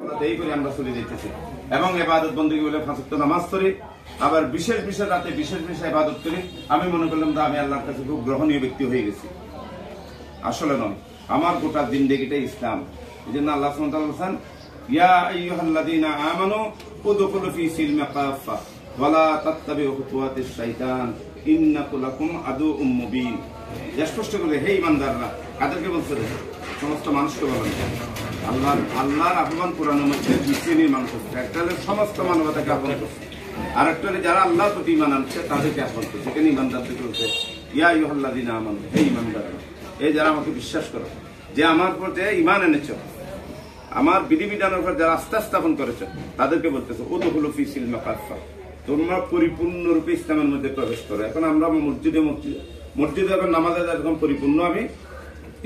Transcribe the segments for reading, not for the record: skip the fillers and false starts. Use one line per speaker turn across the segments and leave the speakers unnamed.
সফলতা এই করে আমরা চলে যেতেছি এবং ইবাদত বন্দেগী বলে 5 ওয়াক্ত নামাজ পড়ি, আবার বিশেষ বিশেষ রাতে বিশেষ বিশেষ ইবাদত করি। আমি মনে করলাম যে আমি আল্লাহর কাছে খুব গ্রহণীয় ব্যক্তি হয়ে গেছি। আসলে নয়, আমার গোটা জিন্দেগিটাই ইসলাম। এই জন্য আল্লাহ সুবহানাহু ওয়া তাআলা বলেন, ইয়া আইয়ুহাল্লাযীনা আমানু উদখুলু ফী সিলমি কাফা ওয়া লা তাত্তাবিউ খুতুওয়াতিশ শাইতান ইন্নাহু লাকুম আদুউম মুবিন। স্পষ্ট করে হে ঈমানদাররা, কাদেরকে বলছে? সমস্ত মানুষকে বলেন। আল্লাহর আহ্বান কোরআনের মধ্যে 2 শ্রেণীর মানুষ আছে। একটা হলো সমস্ত মানবতাকে আহ্বান করছে, আর একটা হলো যারা আল্লাহর প্রতি ঈমান আনছে তাদেরকে আহ্বান করছে। সেখানে ঈমানদারদের বলছে, ইয়া আইয়ুহাল্লাযীনা আমানু, হে ঈমানদাররা, এই যারা আমাকে বিশ্বাস করো, যে আমার প্রতি ঈমান এনেছ, আমার বিধিবিধানের উপর যারা আস্থা স্থাপন করেছ, তাদেরকে বলতেছে উদখুলু ফী সিলমি কাফা, তোমরা পরিপূর্ণরূপে ইসলামের মধ্যে প্রবেশ করো। এখন আমরা মসজিদে এখন নামাজে যখন পরিপূর্ণ আমি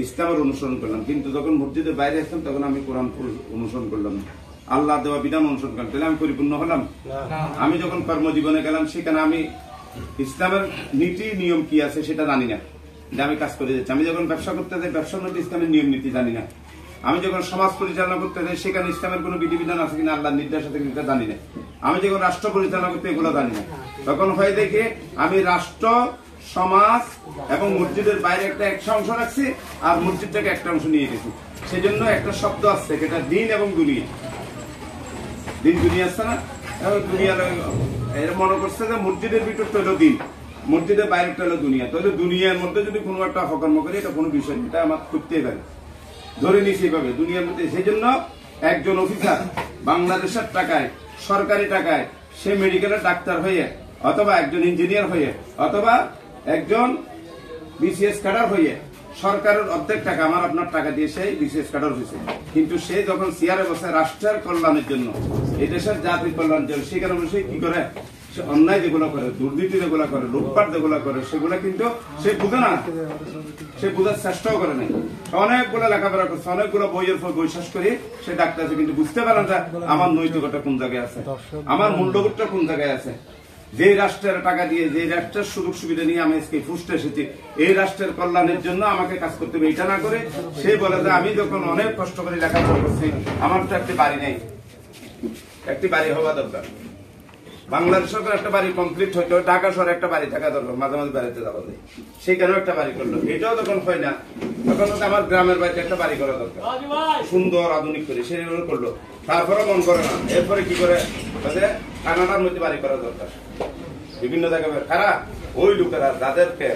ইসলামের অনুসরণ করলাম, কিন্তু যখন মসজিদের বাইরে আসলাম তখন আমি কোরআন অনুসরণ করলাম না, আল্লাহ দেওয়া বিধান অনুসরণ করলাম, তাহলে আমি পরিপূর্ণ হলাম? আমি যখন কর্মজীবনে গেলাম সেখানে আমি ইসলামের নীতি নিয়ম কি আছে সেটা জানি না, যে আমি কাজ করে যাচ্ছি। আমি যখন ব্যবসা করতে যাই ব্যবসার মধ্যে ইসলামের নিয়ম নীতি জানি না। আমি যখন সমাজ পরিচালনা করতে যাই সেখানে ইসলামের কোন বিধিবিধান আছে কিনা, আল্লাহর নির্দেশ আছে কিনা জানি না। আমি যখন রাষ্ট্র পরিচালনা করতে এগুলো জানি না, তখন হয় দেখে আমি রাষ্ট্র, সমাজ এবং মসজিদের বাইরে একটা অংশ রাখছি আর মসজিদটাকে একটা অংশ নিয়ে গেছি। সেজন্য একটা শব্দ আছে, যেটা দিন এবং দুনিয়া। দিন দুনিয়া আছে না, দুনিয়া মনে করছে যে মসজিদের ভিতরটা হলো দিন, মসজিদের বাইরেটা হলো দুনিয়া। তাহলে দুনিয়ার মধ্যে যদি কোনো একটা অপকর্ম করি এটা কোনো বিষয়, এটা আমার করতেই পারে, ধরে নিছি এইভাবে দুনিয়ার মধ্যে। সেই জন্য একজন অফিসার বাংলাদেশের টাকায়, সরকারি টাকায়, সে মেডিকেলের ডাক্তার হয়ে, অথবা একজন ইঞ্জিনিয়ার হয়ে, অথবা একজন বিসিএস ক্যাডার হয়ে, সরকারের অর্ধেক টাকা আমার আপনার টাকা দিয়ে সেই বিসিএস ক্যাডার হয়েছে, কিন্তু সে যখন চেয়ারে বসে রাষ্ট্রের কল্যাণের জন্য, এই দেশের জাতির কল্যাণের জন্য, সেই কারণে সে কি করে, সে অন্যায় যেগুলো করে, দুর্নীতি যেগুলো করে, লুটপাট যেগুলো করে, সেগুলো কিন্তু সে বুঝে না, সে বোঝার চেষ্টাও করে নাই। অনেকগুলো লেখাপড়া করছে, অনেকগুলো বইয়ের পর বই শেষ করে সে ডাক্তার আছে, কিন্তু বুঝতে পারে না আমার নৈতিকতা কোন জায়গায় আছে, আমার মূল্যবোধটা কোন জায়গায় আছে। যে রাষ্ট্রের টাকা দিয়ে, যে রাষ্ট্রের সুযোগ সুবিধা নিয়ে আমি আজকে ফুসতে এসেছি, এই রাষ্ট্রের কল্যাণের জন্য আমাকে কাজ করতে হবে, এটা না করে সে বলে যে আমি যখন অনেক কষ্ট করে লেখাপড়া করছি, আমার তো একটি বাড়ি নেই, একটি বাড়ি হওয়া দরকার। বাংলাদেশ সরকার একটা বাড়ি কমপ্লিট হইতো, ঢাকা শহরে একটা বাড়ি থাকা দরকার, মাঝে মাঝে বাড়িতে যাওয়া যায়, সেখানেও একটা বাড়ি করলো। এটাও যখন হয় না, তখন আমার গ্রামের বাড়িতে একটা বাড়ি করা দরকার, সুন্দর আধুনিক করে, সেগুলো করলো। তারপরে মন করে না, এরপরে কি করে, কানাডার মধ্যে বাড়ি করা দরকার, বিভিন্ন জায়গায়। কারা? ওই লোকেরা যাদেরকে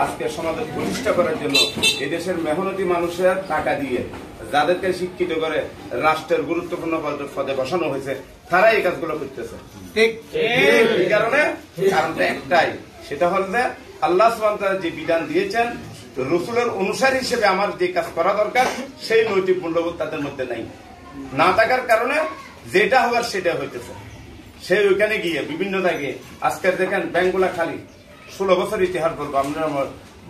আজকে সমাজের প্রতিষ্ঠা করার জন্য এই দেশের মেহনতি মানুষের টাকা দিয়ে যাদেরকে শিক্ষিত করে রাষ্ট্রের গুরুত্বপূর্ণ পদে বসানো হয়েছে, তারা এই কাজগুলো করতেছে। ঠিক এই কারণটা একটাই, সেটা হল যে আল্লাহ সুবহানাহু ওয়া তাআলা যে বিধান দিয়েছেন, রাসূলের অনুসারী হিসেবে আমার যে কাজ করা দরকার সেই নৈতিক মূল্যবোধ তাদের মধ্যে নাই, না থাকার কারণে যেটা হওয়ার সেটা হইতেছে। সে ওইখানে গিয়ে বিভিন্ন জায়গায়, আজকে দেখেন ব্যাংকগুলা খালি, 16 বছর ইতিহাস বলবো আমরা,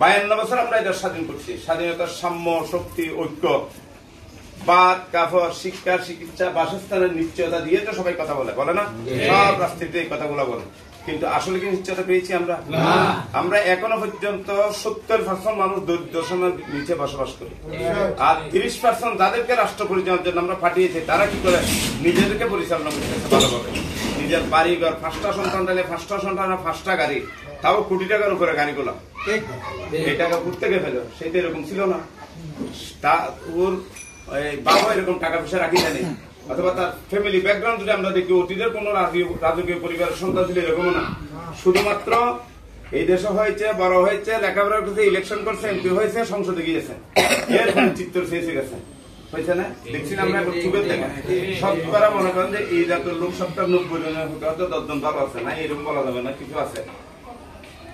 52 বছর আমরা এটা স্বাধীন করছি। স্বাধীনতার সাম্য, শক্তি, ঐক্য, বাদ, কাফর, শিক্ষা, চিকিৎসা, বাসস্থানের নিশ্চয়তা দিয়ে তো সবাই কথা বলে, বলে না? সব রাষ্ট্রীয় এই কথাগুলো বলে, কিন্তু আসলে কি নিশ্চয়তা পেয়েছি আমরা? আমরা এখনো পর্যন্ত 70% মানুষ দরিদ্র নিচে বসবাস করি, আর 30% যাদেরকে রাষ্ট্র পরিচালনার জন্য আমরা পাঠিয়েছি, তারা কি করে নিজেদেরকে পরিচালনা করতেছে ভালোভাবে। নিজের বাড়ি ঘর, 5টা সন্তান তাহলে 5টা সন্তান, 5টা গাড়ি, তাও কোটি টাকার উপরে গাড়িগুলো, এই টাকা প্রত্যেকে পেল, সেটা এরকম ছিল না। ওর বাবা এরকম টাকা পয়সা রাখি জানি, অথবা তার ফ্যামিলি ব্যাকগ্রাউন্ড যদি আমরা দেখি, অতীতের কোন রাজকীয় পরিবারের সন্তান ছিল এরকম না। শুধুমাত্র এই দেশে হয়েছে, বড় হয়েছে, লেখাপড়া করছে, ইলেকশন করছে, এমপি হয়েছে, সংসদে গিয়েছে, এর চিত্র শেষে গেছে, হয়েছে না? দেখছি না আমরা চুপের দেখা সবরা মনে করেন যে এই জাতীয় লোক 90 জনের হয়তো 10 জন ভালো আছে, না এরকম বলা যাবে না, কিছু আছে,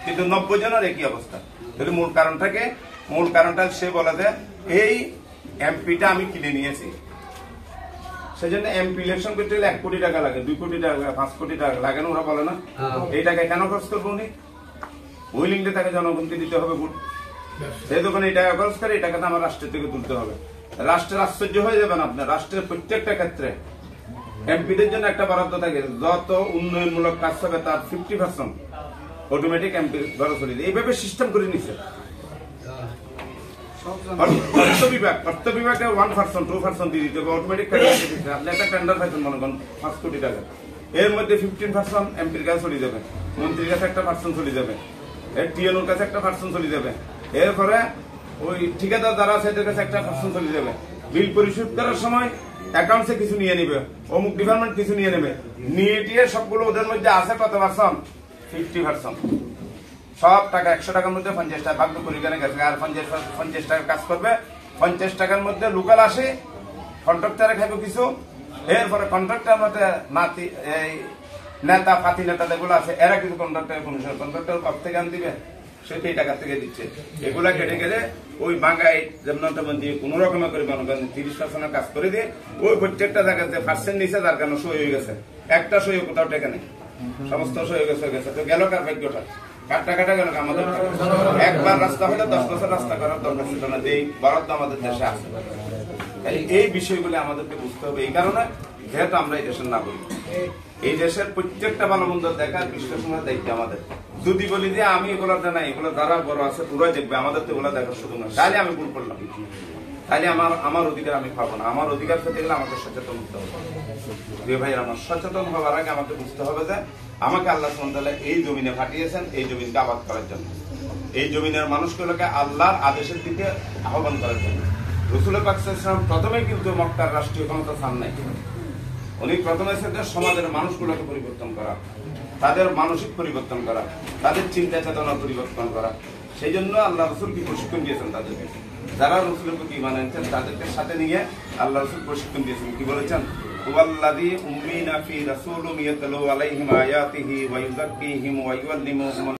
কিন্তু 90 জনের একই অবস্থা। তাহলে মূল কারণটাকে, মূল কারণটা সে বলে যে এই এমপিটা আমি কিনে নিয়েছি, সেজন্য এমপি ইলেকশন করতে গেলে 1 কোটি টাকা লাগে, 2 কোটি টাকা, 5 কোটি টাকা লাগে না, ওরা বলে না? এই টাকা কেন খরচ করবো উনি? ওই লিঙ্গে তাকে জনগণকে দিতে হবে ভোট, সেই দোকানে এই টাকা খরচ করে, এই টাকাটা আমার রাষ্ট্রের থেকে তুলতে হবে। রাষ্ট্রের আশ্চর্য হয়ে যাবেন আপনার, রাষ্ট্রের প্রত্যেকটা ক্ষেত্রে এমপিদের জন্য একটা বরাদ্দ থাকে, যত উন্নয়নমূলক কাজ হবে তার 50% অটোমেটিক এমপি ঘরে চলে যায়। এইভাবে সিস্টেম করে নিচ্ছে অর্থ বিভাগে 1% 2% দিয়ে দিতে হবে অটোমেটিক। আপনি একটা টেন্ডার পাইছেন মনে করেন 5 কোটি টাকা, এর মধ্যে 15% এমপির কাছে চলে যাবে, মন্ত্রীর কাছে একটা পার্সেন্ট চলে যাবে, টিএনওর কাছে একটা পার্সেন্ট চলে যাবে, এরপরে ওই ঠিকাদার যারা আছে এদের কাছে একটা পার্সেন্ট চলে যাবে। বিল পরিশোধ করার সময় অ্যাকাউন্টসে কিছু নিয়ে নিবে, অমুক ডিপার্টমেন্ট কিছু নিয়ে নেবে, নিয়ে টিয়ে সবগুলো ওদের মধ্যে আছে কত পার্সেন্ট? 50%। সব টাকা 100 টাকার মধ্যে 50 টাকা ভাগ্য পরিমাণে গেছে, আর 50 টাকা কাজ করবে, 50 টাকার মধ্যে লোকাল আসে, কন্ট্রাক্টারে খাইবে কিছু, এরপরে কন্ট্রাক্টার মধ্যে নাতি এই নেতা পাতি নেতা যেগুলো আছে এরা কিছু কন্ট্রাক্টার কমিশন কন্ট্রাক্টার কব থেকে আন দিবে, সেটাই টাকা থেকে দিচ্ছে। এগুলা কেটে গেলে ওই বাঙ্গাই যেমন কোন রকমে করে মনে করেন 30% কাজ করে দিয়ে ওই প্রত্যেকটা জায়গাতে পার্সেন্ট নিচে যার কারণে সই হয়ে গেছে, একটা সই কোথাও টেকা নেই, সমস্ত সই হয়ে গেছে। তো গেল কার ভাগ্যটা? কার টাকাটা গেল আমাদের? একবার রাস্তা হলে 10 বছর রাস্তা করার দরকার ছিল না, যে বরাদ্দ আমাদের দেশে আছে। এই বিষয়গুলি আমাদেরকে বুঝতে হবে। এই কারণে যেহেতু আমরা এই দেশের নাগরিক, এই দেশের প্রত্যেকটা ভালো মন্দ দেখার বিশ্লেষণের দায়িত্ব আমাদের। যদি বলি যে আমি এগুলো জানাই, এগুলো যারা বড় আছে পুরাই দেখবে, আমাদের তো এগুলো দেখার শুধু না, তাহলে আমি ভুল করলাম, তাহলে আমার অধিকার আমি পাবো না। আমার অধিকার পেতে গেলে আমাকে সচেতন হতে হবে। ভাই আমার সচেতন হওয়ার আগে আমাকে বুঝতে হবে যে আমাকে আল্লাহ সুবহানাহু ওয়া তাআলা এই জমিনে পাঠিয়েছেন এই জমিনকে আবাদ করার জন্য, এই জমিনের মানুষগুলোকে আল্লাহর আদেশের দিকে আহ্বান করার জন্য। রাসূল পাক সাল্লাল্লাহু আলাইহি ওয়াসাল্লাম প্রথমেই কিন্তু মক্কার রাষ্ট্রীয় ক্ষমতা চান নাই, উনি প্রথমে সমাজের মানুষগুলোকে পরিবর্তন করা, তাদের মানসিক পরিবর্তন করা, তাদের চিন্তা চেতনা পরিবর্তন করা। সেই জন্য আল্লাহ রাসূল কি প্রশিক্ষণ দিয়েছেন তাদেরকে, যারা রাসূলের প্রতি ঈমান এনেছেন তাদেরকে সাথে নিয়ে আল্লাহ রাসূল প্রশিক্ষণ দিয়েছেন। কি বলেছেন? হুয়াল্লাযী উম্মিনা ফি রাসূলুম ইয়াতলু আলাইহিম আয়াতিহি ওয়া ইউযাক্কিহিম ওয়া ইউআল্লিমুহুম